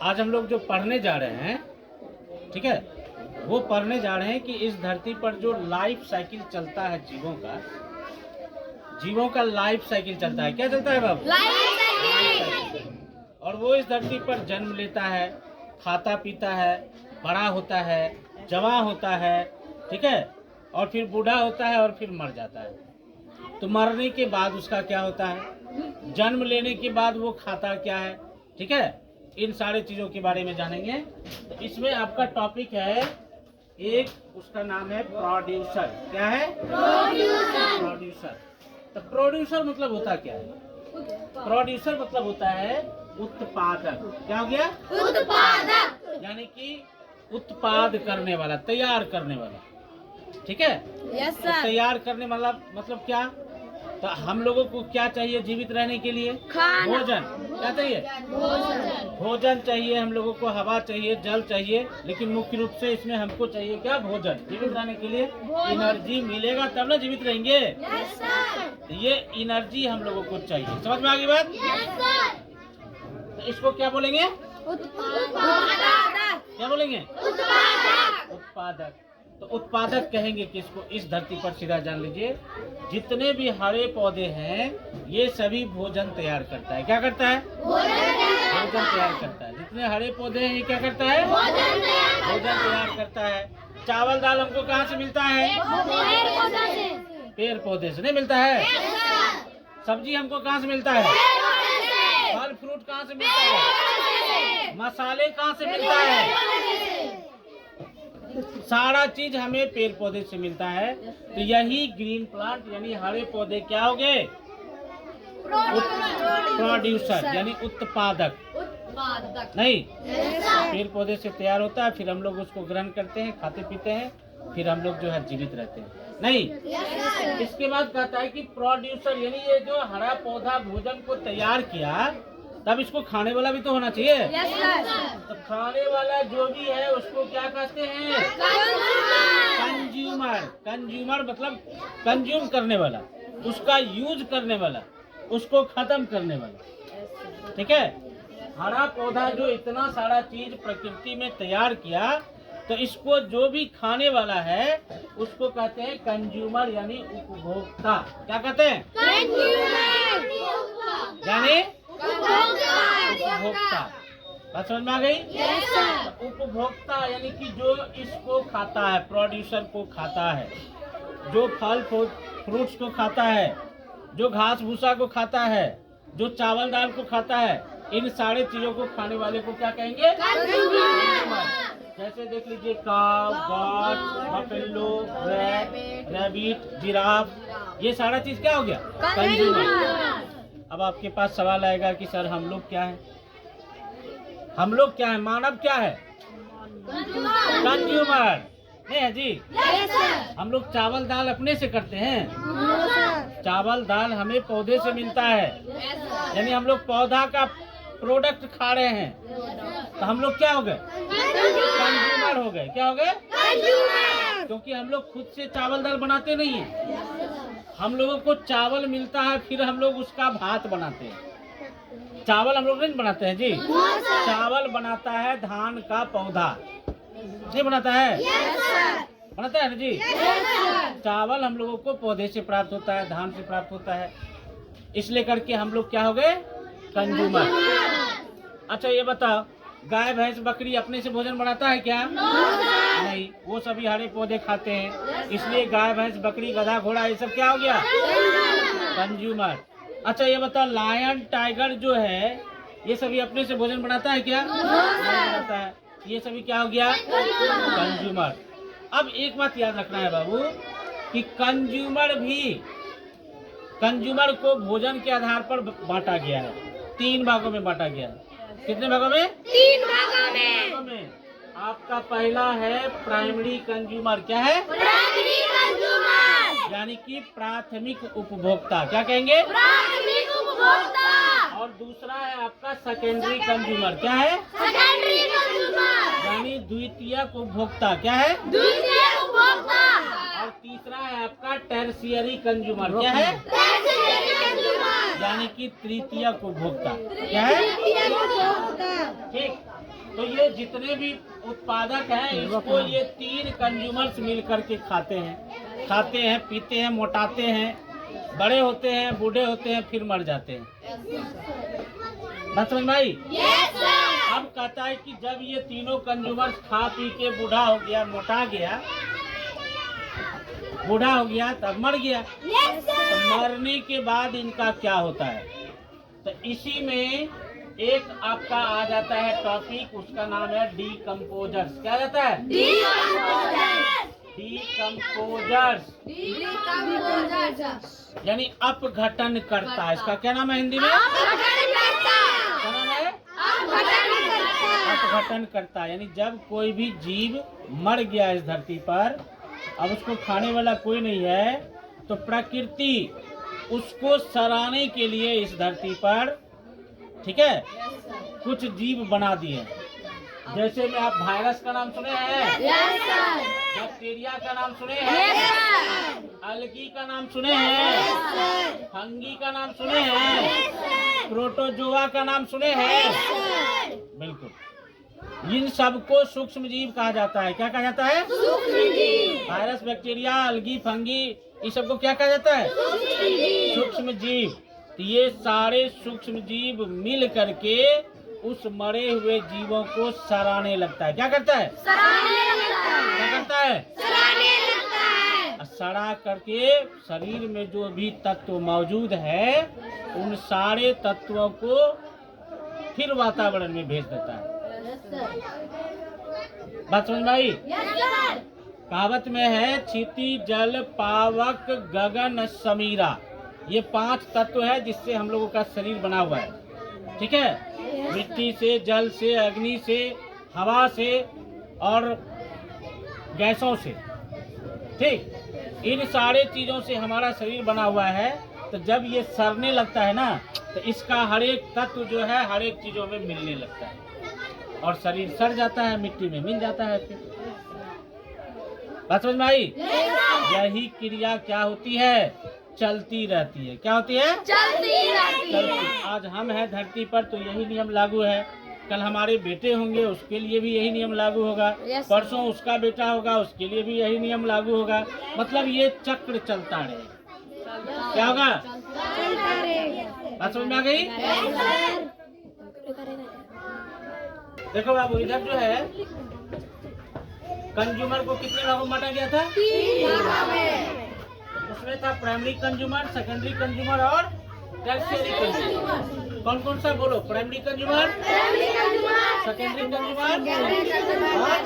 आज हम लोग जो पढ़ने जा रहे हैं, ठीक है, वो पढ़ने जा रहे हैं कि इस धरती पर जो लाइफ साइकिल चलता है जीवों का लाइफ साइकिल चलता है। क्या चलता है बाबू? Life cycle. और वो इस धरती पर जन्म लेता है, खाता पीता है, बड़ा होता है, जवान होता है, ठीक है, और फिर बूढ़ा होता है और फिर मर जाता है। तो मरने के बाद उसका क्या होता है, जन्म लेने के बाद वो खाता क्या है, ठीक है, इन सारे चीजों के बारे में जानेंगे। तो इसमें आपका टॉपिक है एक, उसका नाम है प्रोड्यूसर। क्या है? प्रोड्यूसर। तो प्रोड्यूसर मतलब होता क्या है? प्रोड्यूसर मतलब होता है उत्पादक। क्या हो गया? उत्पादक। यानी कि उत्पाद करने वाला, तैयार करने वाला, ठीक है। यस तो सर। तैयार करने वाला मतलब क्या? तो हम लोगों को क्या चाहिए जीवित रहने के लिए? खाना। भोजन। क्या चाहिए? भोजन चाहिए हम लोगों को, हवा चाहिए, जल चाहिए, लेकिन मुख्य रूप से इसमें हमको चाहिए क्या? भोजन। जीवित रहने के लिए एनर्जी मिलेगा तब ना जीवित रहेंगे। Yes sir. तो ये एनर्जी हम लोगों को चाहिए। समझ में आ गई बात? Yes sir. तो इसको क्या बोलेंगे? उत्पादक। क्या बोलेंगे? उत्पादक। उत्पादक। तो उत्पादक कहेंगे किसको? इस धरती पर सीधा जान लीजिए, जितने भी हरे पौधे हैं ये सभी भोजन तैयार करता है। क्या करता है? भोजन तैयार करता है। जितने हरे पौधे हैं ये क्या करता है? भोजन तैयार करता है। चावल दाल हमको कहाँ से मिलता है? पेड़ पौधे से। नहीं मिलता है? सब्जी हमको कहाँ से मिलता है? फल फ्रूट कहाँ से मिलता है? मसाले कहाँ से मिलता है? सारा चीज हमें पेड़ पौधे से मिलता है। तो यही ग्रीन प्लांट यानी हरे पौधे क्या हो गए? प्रोड्यूसर यानी उत्पादक। नहीं, पेड़ पौधे से तैयार होता है, फिर हम लोग उसको ग्रहण करते हैं, खाते पीते हैं, फिर हम लोग जो है जीवित रहते हैं। नहीं, इसके बाद कहता है कि प्रोड्यूसर यानी ये जो हरा पौधा भोजन को तैयार किया, तब इसको खाने वाला भी तो होना चाहिए। तो खाने वाला जो भी है उसको क्या कहते हैं? कंज्यूमर। कंज्यूमर मतलब कंज्यूम करने वाला, उसका यूज करने वाला, उसको खत्म करने वाला, ठीक है। हरा पौधा जो इतना सारा चीज प्रकृति में तैयार किया, तो इसको जो भी खाने वाला है उसको कहते हैं कंज्यूमर यानी उपभोक्ता। क्या कहते हैं? यानी उपभोक्ता। बात समझ में आ गई? तो उपभोक्ता यानी कि जो इसको खाता है, प्रोड्यूसर को खाता है, जो फल फ्रूट्स को खाता है, जो घास भूसा को खाता है, जो चावल दाल को खाता है, इन सारे चीजों को खाने वाले को क्या कहेंगे? जैसे देख लीजिए काव, गॉट, बफेलो, रैबिट, जिराफ, ये सारा चीज क्या हो गया? कंज्यूमर। अब आपके पास सवाल आएगा कि सर हम लोग क्या हैं? हम लोग क्या है? मानव क्या है? कंज्यूमर। नहीं है जी? हम लोग चावल दाल अपने से करते हैं। चावल दाल हमें पौधे से मिलता है, यानी हम लोग पौधा का प्रोडक्ट खा रहे हैं। तो हम लोग क्या हो गए? कंज्यूमर हो गए। क्या हो गए? क्योंकि हम लोग खुद से चावल दाल बनाते नहीं है। हम लोगों को चावल मिलता है, फिर हम लोग उसका भात बनाते हैं। चावल हम लोग नहीं बनाते हैं जी। चावल बनाता है धान का पौधा। नहीं बनाता है? बनाता है ना जी। चावल हम लोगों को पौधे से प्राप्त होता है, धान से प्राप्त होता है, इसलिए करके हम लोग क्या हो गए? कंज्यूमर। अच्छा ये बताओ, गाय भैंस बकरी अपने से भोजन बनाता है क्या? नहीं, वो सभी हरे पौधे खाते हैं, इसलिए गाय भैंस बकरी गधा घोड़ा ये सब क्या हो गया? कंज्यूमर। अच्छा ये बताओ, लायन टाइगर जो है ये सभी अपने से भोजन बनाता है क्या? नहीं बनाता है, ये सभी क्या हो गया? कंज्यूमर। अब एक बात याद रखना है बाबू कि कंज्यूमर को भोजन के आधार पर बांटा गया है, 3 भागों में बांटा गया है। कितने भागों में? 3 भागों में। आपका पहला है प्राइमरी कंज्यूमर। क्या है? प्राइमरी कंज्यूमर यानी कि प्राथमिक उपभोक्ता। क्या कहेंगे? प्राथमिक उपभोक्ता। और दूसरा है आपका सेकेंडरी कंज्यूमर। क्या है? सेकेंडरी कंज्यूमर यानी द्वितीयक उपभोक्ता। क्या है? द्वितीयक उपभोक्ता। और तीसरा है आपका टर्शियरी कंज्यूमर। क्या है? टर्शियरी कंज्यूमर यानी कि तृतीयक उपभोक्ता। क्या है? तृतीयक उपभोक्ता। ठीक। तो ये जितने भी उत्पादक हैं इसको ये 3 कंज्यूमर्स मिल करके खाते हैं, पीते हैं, मोटाते हैं, बड़े होते हैं, बूढ़े होते हैं, फिर मर जाते हैं। बात समझ में आई? अब कहता है कि जब ये तीनों कंज्यूमर्स खा पी के बूढ़ा हो गया, मोटा गया, बूढ़ा हो गया, तब मर गया। तो मरने के बाद इनका क्या होता है? तो इसी में एक आपका आ जाता है टॉपिक, उसका नाम है डीकम्पोजर्स। क्या जाता है? डीकम्पोजर्स, यानी अपघटन करता है। इसका क्या नाम है हिंदी में? क्या नाम है? अपघटन करता है। यानी जब कोई भी जीव मर गया इस धरती पर, अब उसको खाने वाला कोई नहीं है, तो प्रकृति उसको सराहने के लिए इस धरती पर, ठीक है, कुछ जीव बना दिए। जैसे में आप वायरस का नाम सुने हैं, बैक्टीरिया का नाम सुने हैं, अलगी का नाम सुने हैं, फंगी का नाम सुने हैं, प्रोटोजोआ का नाम सुने हैं। बिल्कुल, इन सबको सूक्ष्म जीव कहा जाता है। क्या कहा जाता है? वायरस, बैक्टीरिया, अलगी, फंगी, इस सबको क्या कहा जाता है? सूक्ष्म जीव। तो ये सारे सूक्ष्म जीव मिल करके उस मरे हुए जीवों को सराहने लगता है। क्या करता है? क्या करता है? सड़ा करके शरीर में जो भी तत्व मौजूद है, उन सारे तत्वों को फिर वातावरण में भेज देता है। बात समझ में आई? कहावत में है, क्षिति, जल, पावक, गगन, समीरा। ये 5 तत्व है जिससे हम लोगों का शरीर बना हुआ है। ठीक है? मिट्टी से, जल से, अग्नि से, हवा से और गैसों से। ठीक, इन सारे चीजों से हमारा शरीर बना हुआ है। तो जब ये सड़ने लगता है ना, तो इसका हर एक तत्व जो है हर एक चीजों में मिलने लगता है और शरीर सड़ जाता है, मिट्टी में मिल जाता है। फिर बात समझ में आई? यही क्रिया क्या होती है? चलती रहती है। क्या होती है? चलती। आज हम हैं धरती पर तो यही नियम लागू है, कल हमारे बेटे होंगे उसके लिए भी यही नियम लागू होगा, परसों उसका बेटा होगा उसके लिए भी यही नियम लागू होगा। मतलब ये चक्र चलता रहेगा। क्या होगा? बात समझ में आ गई? देखो बाबू, इधर जो है कंज्यूमर को कितने भागों में बांटा गया था? 3 भागों में। उसमें था प्राइमरी कंज्यूमर, सेकेंडरी कंज्यूमर और टर्शियरी कंज्यूमर। कौन कौन सा बोलो? प्राइमरी कंज्यूमर, सेकेंडरी कंज्यूमर और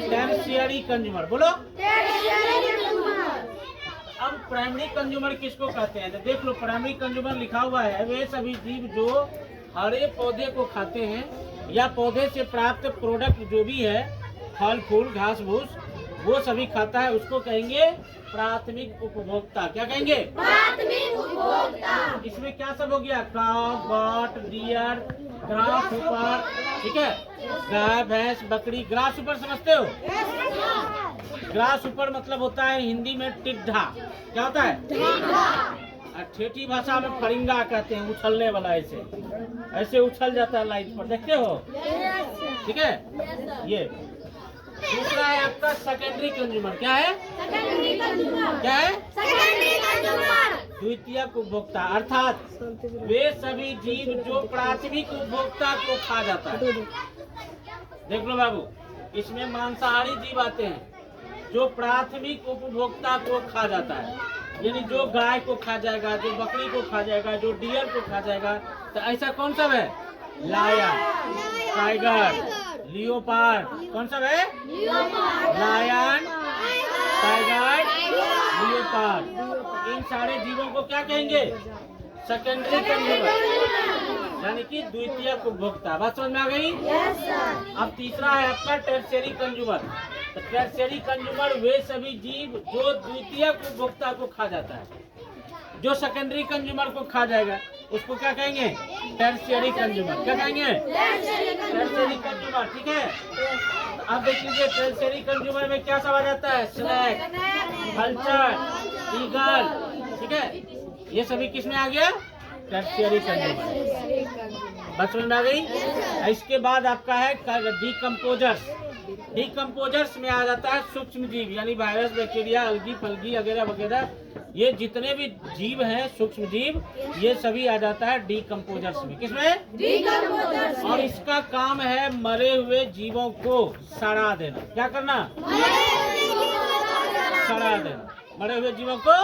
टर्शियरी कंज्यूमर। बोलो। अब प्राइमरी कंज्यूमर किसको कहते हैं? तो देख लो, प्राइमरी कंज्यूमर लिखा हुआ है, वे सभी जीव जो हरे पौधे को खाते हैं या पौधे से प्राप्त प्रोडक्ट जो भी है, फल फूल घास भूस, वो सभी खाता है, उसको कहेंगे प्राथमिक उपभोक्ता। क्या कहेंगे? प्राथमिक उपभोक्ता। इसमें क्या सब हो गया? काऊ, गॉट, डियर, ग्रास ऊपर, ठीक है, गाय, भैंस, बकरी। ग्रास ऊपर समझते हो? ग्रास ऊपर मतलब होता है हिंदी में टिड्ढा। क्या होता है? ठेठी भाषा में फरिंगा कहते हैं, उछलने वाला। ऐसे ऐसे उछल जाता है लाइट पर, देखते हो? ठीक है। ये दूसरा है आपका सेकेंडरी कंज्यूमर। क्या है? क्या है? द्वितीयक उपभोक्ता, अर्थात वे सभी जीव जो प्राथमिक उपभोक्ता को खा जाता है। देख लो बाबू, इसमें मांसाहारी जीव आते हैं जो प्राथमिक उपभोक्ता को खा जाता है, यानी जो गाय को खा जाएगा, जो बकरी को खा जाएगा, जो डियर को खा जाएगा। तो ऐसा कौन सा है? Lion, tiger, leopard. कौन सा है? Lion, tiger, leopard. इन सारे जीवों को क्या कहेंगे? सेकेंडरी कंज्यूमर, यानी कि द्वितीयक उपभोक्ता। बात समझ में आ गई? अब तीसरा है आपका टर्शियरी कंज्यूमर। तो टर्शियरी कंज्यूमर वे सभी जीव जो द्वितीयक उपभोक्ता को खा जाता है। जो सेकेंडरी कंज्यूमर को खा जाएगा उसको क्या कहेंगे? Tertiary consumer. क्या कहेंगे? Tertiary consumer. ठीक है। तो अब देख लीजिए, टर्शियरी कंज्यूमर में क्या सब आ जाता है? Snake, vulture, eagle. ठीक है, ये सभी किस में आ गया? Tertiary consumer. बात समझ में आ गई? इसके बाद आपका है डिकम्पोजर्स। डिकम्पोजर्स में आ जाता है सूक्ष्म जीव, यानी वायरस, बैक्टीरिया, अलगी फलगी वगैरह वगैरह, ये जितने भी जीव हैं सूक्ष्म जीव, ये सभी आ जाता है डिकम्पोजर्स में। किसमें? और इसका काम है मरे हुए जीवों को सड़ा देना। क्या करना? सड़ा देना। मरे हुए जीवों को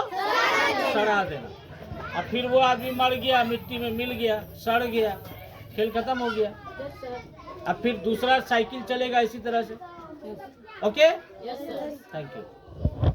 सड़ा देना। और फिर वो आदमी मर गया, मिट्टी में मिल गया, सड़ गया, खेल खत्म हो गया। अब फिर दूसरा साइकिल चलेगा इसी तरह से। Okay, thank you.